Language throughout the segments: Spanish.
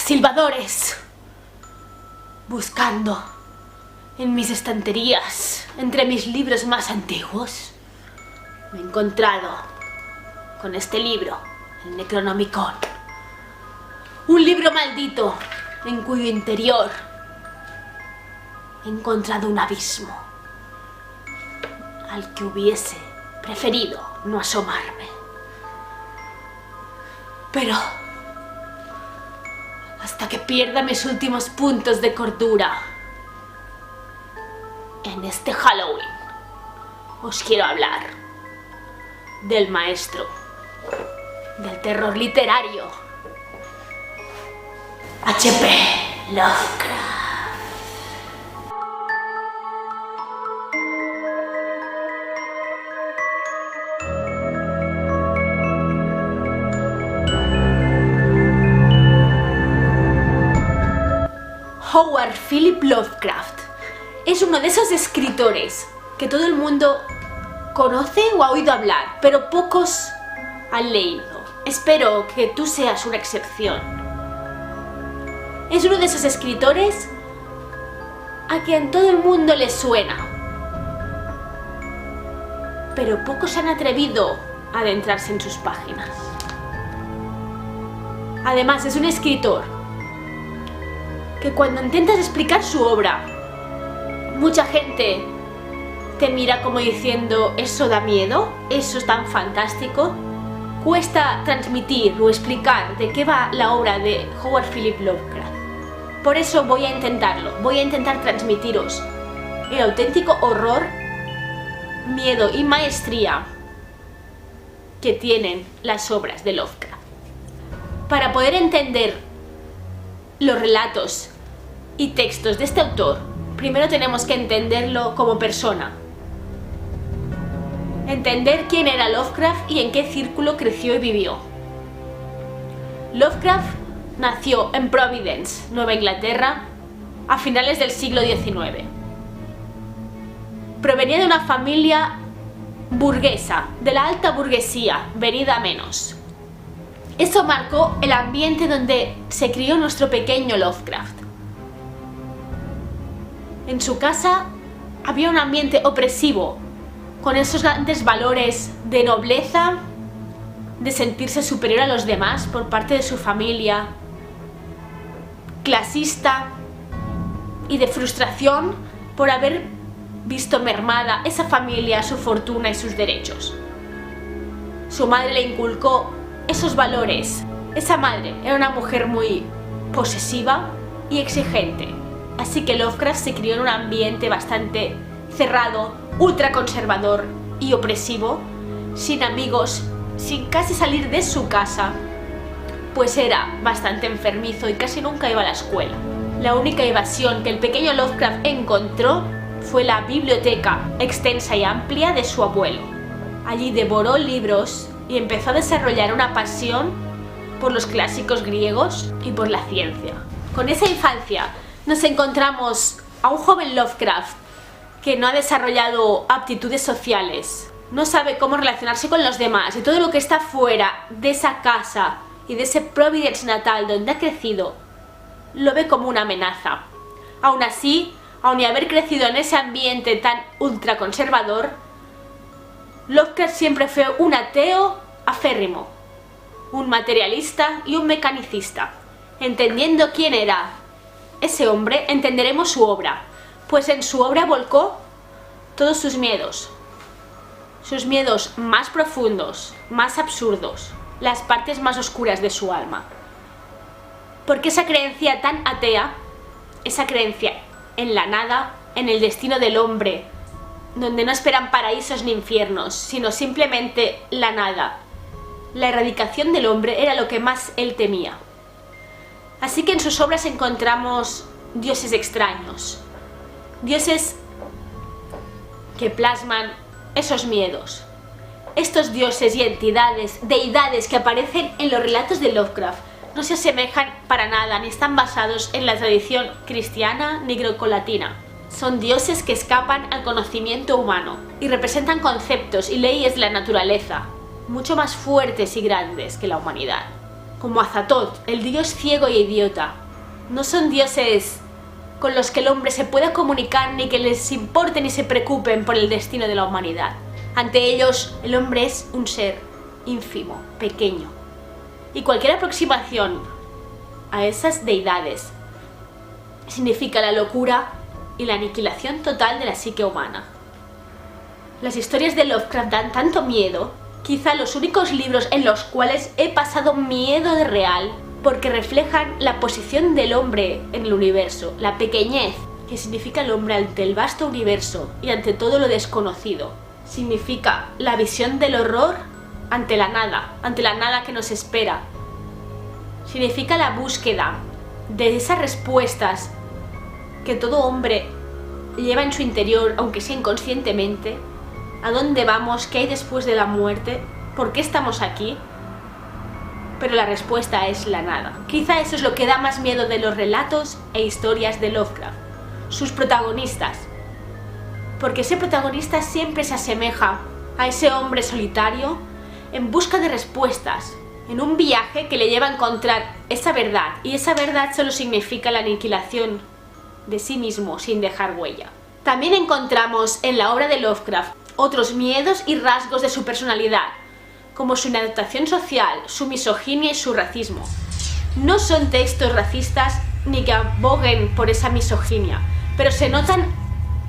silbadores, buscando en mis estanterías, entre mis libros más antiguos, me he encontrado con este libro, el Necronomicon. Un libro maldito en cuyo interior he encontrado un abismo al que hubiese preferido no asomarme. Pero hasta que pierda mis últimos puntos de cordura, en este Halloween os quiero hablar del maestro del terror literario, H.P. Lovecraft. Howard Philip Lovecraft es uno de esos escritores que todo el mundo conoce o ha oído hablar, pero pocos han leído. Espero que tú seas una excepción. Es uno de esos escritores a quien todo el mundo le suena, pero pocos se han atrevido a adentrarse en sus páginas. Además, es un escritor que cuando intentas explicar su obra, mucha gente te mira como diciendo, ¿eso da miedo? ¿Eso es tan fantástico? Cuesta transmitir o explicar de qué va la obra de Howard Philip Lovecraft. Por eso voy a intentarlo, voy a intentar transmitiros el auténtico horror, miedo y maestría que tienen las obras de Lovecraft. Para poder entender los relatos y textos de este autor, primero tenemos que entenderlo como persona. Entender quién era Lovecraft y en qué círculo creció y vivió. Lovecraft nació en Providence, Nueva Inglaterra, a finales del siglo XIX. Provenía de una familia burguesa, de la alta burguesía, venida a menos. Eso marcó el ambiente donde se crió nuestro pequeño Lovecraft. En su casa había un ambiente opresivo, con esos grandes valores de nobleza, de sentirse superior a los demás por parte de su familia, clasista y de frustración por haber visto mermada esa familia, su fortuna y sus derechos. Su madre le inculcó esos valores. Esa madre era una mujer muy posesiva y exigente, así que Lovecraft se crió en un ambiente bastante cerrado, ultraconservador y opresivo, sin amigos, sin casi salir de su casa, pues era bastante enfermizo y casi nunca iba a la escuela. La única evasión que el pequeño Lovecraft encontró fue la biblioteca extensa y amplia de su abuelo. Allí devoró libros y empezó a desarrollar una pasión por los clásicos griegos y por la ciencia. Con esa infancia nos encontramos a un joven Lovecraft que no ha desarrollado aptitudes sociales, no sabe cómo relacionarse con los demás y todo lo que está fuera de esa casa y de ese Providence natal donde ha crecido lo ve como una amenaza. Aún así, aun y haber crecido en ese ambiente tan ultraconservador, Lovecraft siempre fue un ateo aférrimo, un materialista y un mecanicista. Entendiendo quién era ese hombre, entenderemos su obra, pues en su obra volcó todos sus miedos más profundos, más absurdos, las partes más oscuras de su alma. Porque esa creencia tan atea, esa creencia en la nada, en el destino del hombre, donde no esperan paraísos ni infiernos, sino simplemente la nada, la erradicación del hombre era lo que más él temía. Así que en sus obras encontramos dioses extraños, dioses que plasman esos miedos. Estos dioses y entidades, deidades que aparecen en los relatos de Lovecraft no se asemejan para nada ni están basados en la tradición cristiana ni grecolatina. Son dioses que escapan al conocimiento humano y representan conceptos y leyes de la naturaleza mucho más fuertes y grandes que la humanidad. como Azathoth, el dios ciego y idiota. No son dioses con los que el hombre se pueda comunicar ni que les importe ni se preocupen por el destino de la humanidad. Ante ellos, el hombre es un ser ínfimo, pequeño. Y cualquier aproximación a esas deidades significa la locura y la aniquilación total de la psique humana. Las historias de Lovecraft dan tanto miedo, quizá los únicos libros en los cuales he pasado miedo de real, porque reflejan la posición del hombre en el universo, la pequeñez que significa el hombre ante el vasto universo y ante todo lo desconocido. Significa la visión del horror ante la nada que nos espera. Significa la búsqueda de esas respuestas que todo hombre lleva en su interior, aunque sea inconscientemente. ¿A dónde vamos? ¿Qué hay después de la muerte? ¿Por qué estamos aquí? Pero la respuesta es la nada. Quizá eso es lo que da más miedo de los relatos e historias de Lovecraft, sus protagonistas. Porque ese protagonista siempre se asemeja a ese hombre solitario en busca de respuestas, en un viaje que le lleva a encontrar esa verdad, y esa verdad solo significa la aniquilación de sí mismo sin dejar huella. También encontramos en la obra de Lovecraft otros miedos y rasgos de su personalidad, como su inadaptación social, su misoginia y su racismo. No son textos racistas ni que aboguen por esa misoginia, pero se notan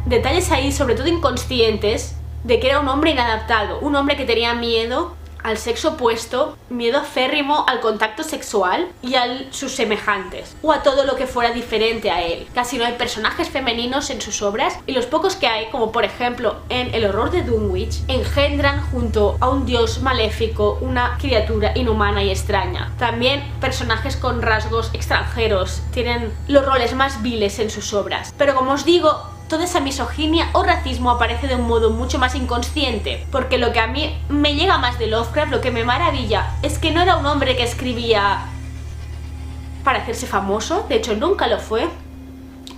detalles ahí, sobre todo inconscientes, de que era un hombre inadaptado, un hombre que tenía miedo al sexo opuesto, miedo aférrimo al contacto sexual y a sus semejantes, o a todo lo que fuera diferente a él. Casi no hay personajes femeninos en sus obras, y los pocos que hay, como por ejemplo en El horror de Dunwich, engendran junto a un dios maléfico una criatura inhumana y extraña. También personajes con rasgos extranjeros tienen los roles más viles en sus obras. Pero como os digo, toda esa misoginia o racismo aparece de un modo mucho más inconsciente, porque lo que a mí me llega más de Lovecraft, lo que me maravilla, es que no era un hombre que escribía para hacerse famoso, de hecho nunca lo fue,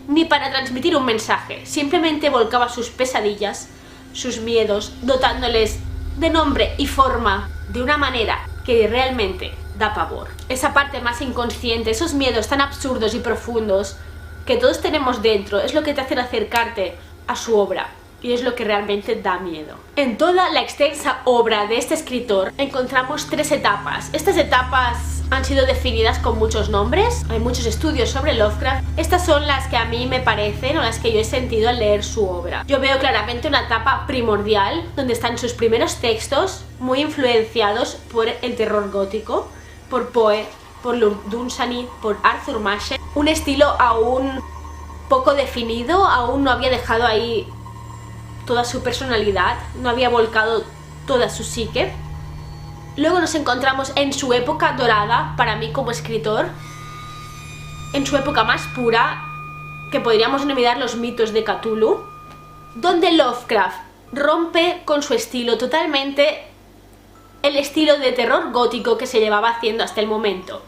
ni para transmitir un mensaje, simplemente volcaba sus pesadillas, sus miedos, dotándoles de nombre y forma de una manera que realmente da pavor. Esa parte más inconsciente, esos miedos tan absurdos y profundos que todos tenemos dentro, es lo que te hace acercarte a su obra, y es lo que realmente da miedo. En toda la extensa obra de este escritor encontramos 3 etapas. Estas etapas han sido definidas con muchos nombres, hay muchos estudios sobre Lovecraft. Estas son las que a mí me parecen, o las que yo he sentido al leer su obra. Yo veo claramente una etapa primordial, donde están sus primeros textos, muy influenciados por el terror gótico, por Poe, por Lord Dunsany, por Arthur Machen. Un estilo aún poco definido, aún no había dejado ahí toda su personalidad, no había volcado toda su psique. Luego nos encontramos en su época dorada, para mí como escritor, en su época más pura, que podríamos denominar los mitos de Cthulhu, donde Lovecraft rompe con su estilo totalmente el estilo de terror gótico que se llevaba haciendo hasta el momento.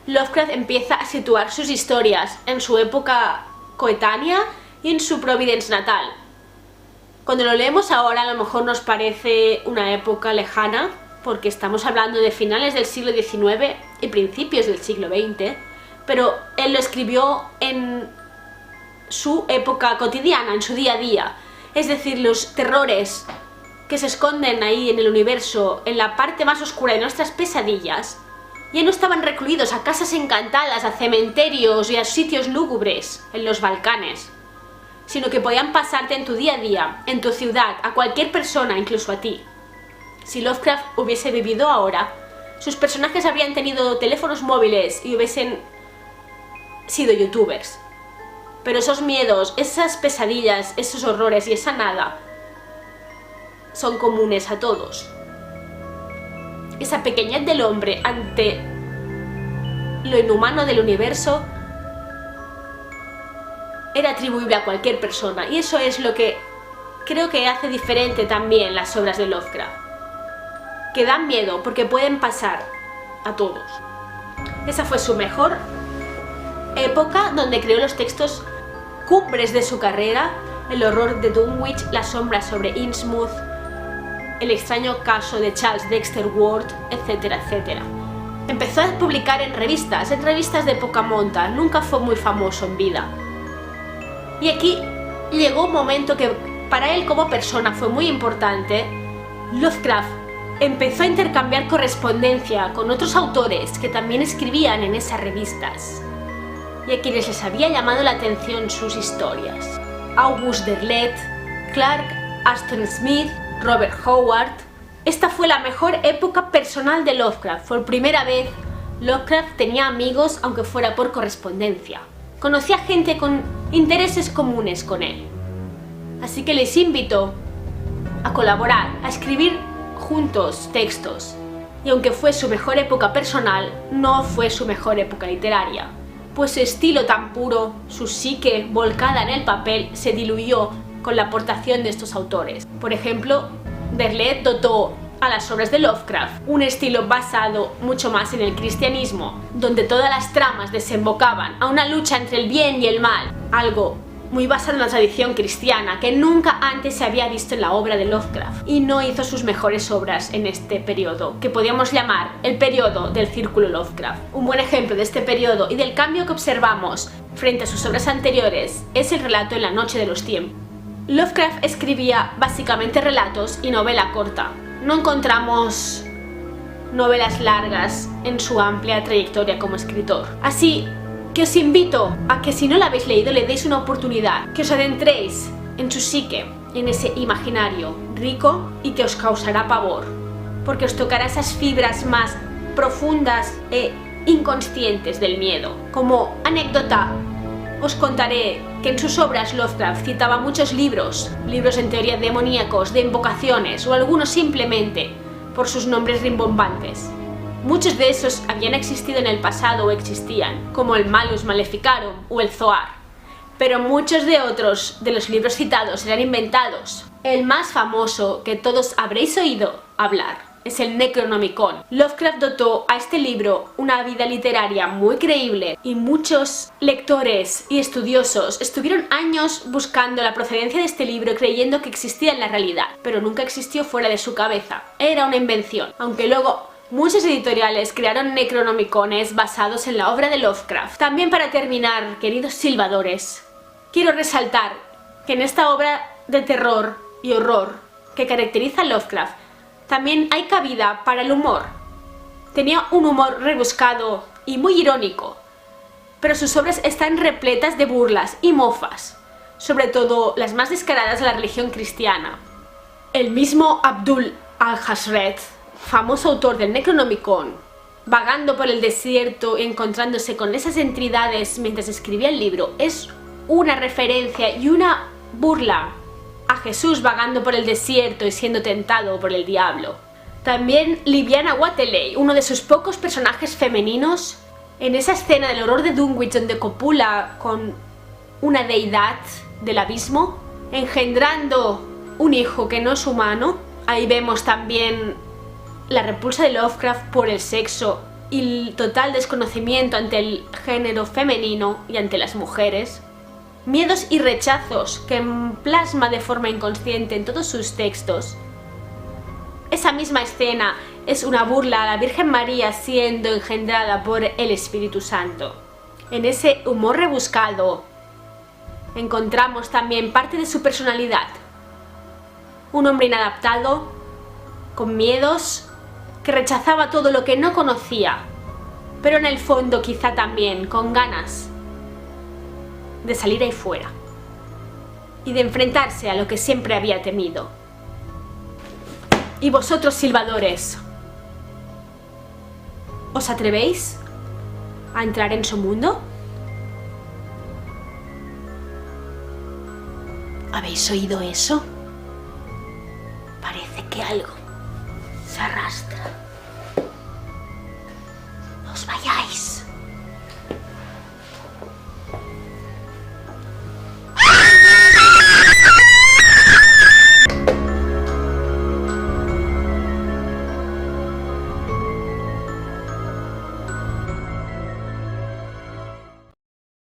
Lovecraft empieza a situar sus historias en su época coetánea y en su Providence natal. Cuando lo leemos ahora a lo mejor nos parece una época lejana, porque estamos hablando de finales del siglo XIX y principios del siglo XX, pero él lo escribió en su época cotidiana, en su día a día. Es decir, los terrores que se esconden ahí en el universo, en la parte más oscura de nuestras pesadillas, ya no estaban recluidos a casas encantadas, a cementerios y a sitios lúgubres en los Balcanes, sino que podían pasarte en tu día a día, en tu ciudad, a cualquier persona, incluso a ti. Si Lovecraft hubiese vivido ahora, sus personajes habrían tenido teléfonos móviles y hubiesen sido youtubers. Pero esos miedos, esas pesadillas, esos horrores y esa nada son comunes a todos. Esa pequeñez del hombre ante lo inhumano del universo era atribuible a cualquier persona, y eso es lo que creo que hace diferente también las obras de Lovecraft, que dan miedo porque pueden pasar a todos. Esa fue su mejor época, donde creó los textos cumbres de su carrera: El horror de Dunwich, Las sombras sobre Innsmouth, El extraño caso de Charles Dexter Ward, etcétera, etcétera. Empezó a publicar en revistas de poca monta, nunca fue muy famoso en vida. Y aquí llegó un momento que para él como persona fue muy importante. Lovecraft empezó a intercambiar correspondencia con otros autores que también escribían en esas revistas y a quienes les había llamado la atención sus historias. August Derleth, Clark Ashton Smith, Robert Howard. Esta fue la mejor época personal de Lovecraft. Por primera vez, Lovecraft tenía amigos, aunque fuera por correspondencia. Conocía gente con intereses comunes con él. Así que les invitó a colaborar, a escribir juntos textos. Y aunque fue su mejor época personal, no fue su mejor época literaria, pues su estilo tan puro, su psique volcada en el papel, se diluyó con la aportación de estos autores. Por ejemplo, Derleth dotó a las obras de Lovecraft un estilo basado mucho más en el cristianismo, donde todas las tramas desembocaban a una lucha entre el bien y el mal, algo muy basado en la tradición cristiana que nunca antes se había visto en la obra de Lovecraft, y no hizo sus mejores obras en este periodo, que podríamos llamar el periodo del Círculo Lovecraft. Un buen ejemplo de este periodo y del cambio que observamos frente a sus obras anteriores es el relato En la noche de los tiempos. Lovecraft escribía básicamente relatos y novela corta. No encontramos novelas largas en su amplia trayectoria como escritor. Así que os invito a que si no la habéis leído le deis una oportunidad, que os adentréis en su psique, en ese imaginario rico y que os causará pavor, porque os tocará esas fibras más profundas e inconscientes del miedo. Como anécdota, os contaré que en sus obras Lovecraft citaba muchos libros en teoría demoníacos, de invocaciones o algunos simplemente por sus nombres rimbombantes. Muchos de esos habían existido en el pasado o existían, como el Malus Maleficarum o el Zoar, pero muchos de otros de los libros citados eran inventados. El más famoso que todos habréis oído hablar es el Necronomicon. Lovecraft dotó a este libro una vida literaria muy creíble y muchos lectores y estudiosos estuvieron años buscando la procedencia de este libro creyendo que existía en la realidad, pero nunca existió fuera de su cabeza. Era una invención, aunque luego muchos editoriales crearon Necronomicones basados en la obra de Lovecraft. También, para terminar, queridos silbadores, quiero resaltar que en esta obra de terror y horror que caracteriza a Lovecraft también hay cabida para el humor. Tenía un humor rebuscado y muy irónico, pero sus obras están repletas de burlas y mofas, sobre todo las más descaradas de la religión cristiana. El mismo Abdul al-Hazred, famoso autor del Necronomicon, vagando por el desierto y encontrándose con esas entidades mientras escribía el libro, es una referencia y una burla a Jesús vagando por el desierto y siendo tentado por el diablo. También Liviana Wateley, uno de sus pocos personajes femeninos, en esa escena del horror de Dunwich donde copula con una deidad del abismo, engendrando un hijo que no es humano. Ahí vemos también la repulsa de Lovecraft por el sexo y el total desconocimiento ante el género femenino y ante las mujeres. Miedos y rechazos que plasma de forma inconsciente en todos sus textos. Esa misma escena es una burla a la Virgen María siendo engendrada por el Espíritu Santo. En ese humor rebuscado encontramos también parte de su personalidad. Un hombre inadaptado, con miedos, que rechazaba todo lo que no conocía, pero en el fondo quizá también con ganas de salir ahí fuera y de enfrentarse a lo que siempre había temido. ¿Y vosotros, silbadores, os atrevéis a entrar en su mundo? ¿Habéis oído eso? Parece que algo se arrastra.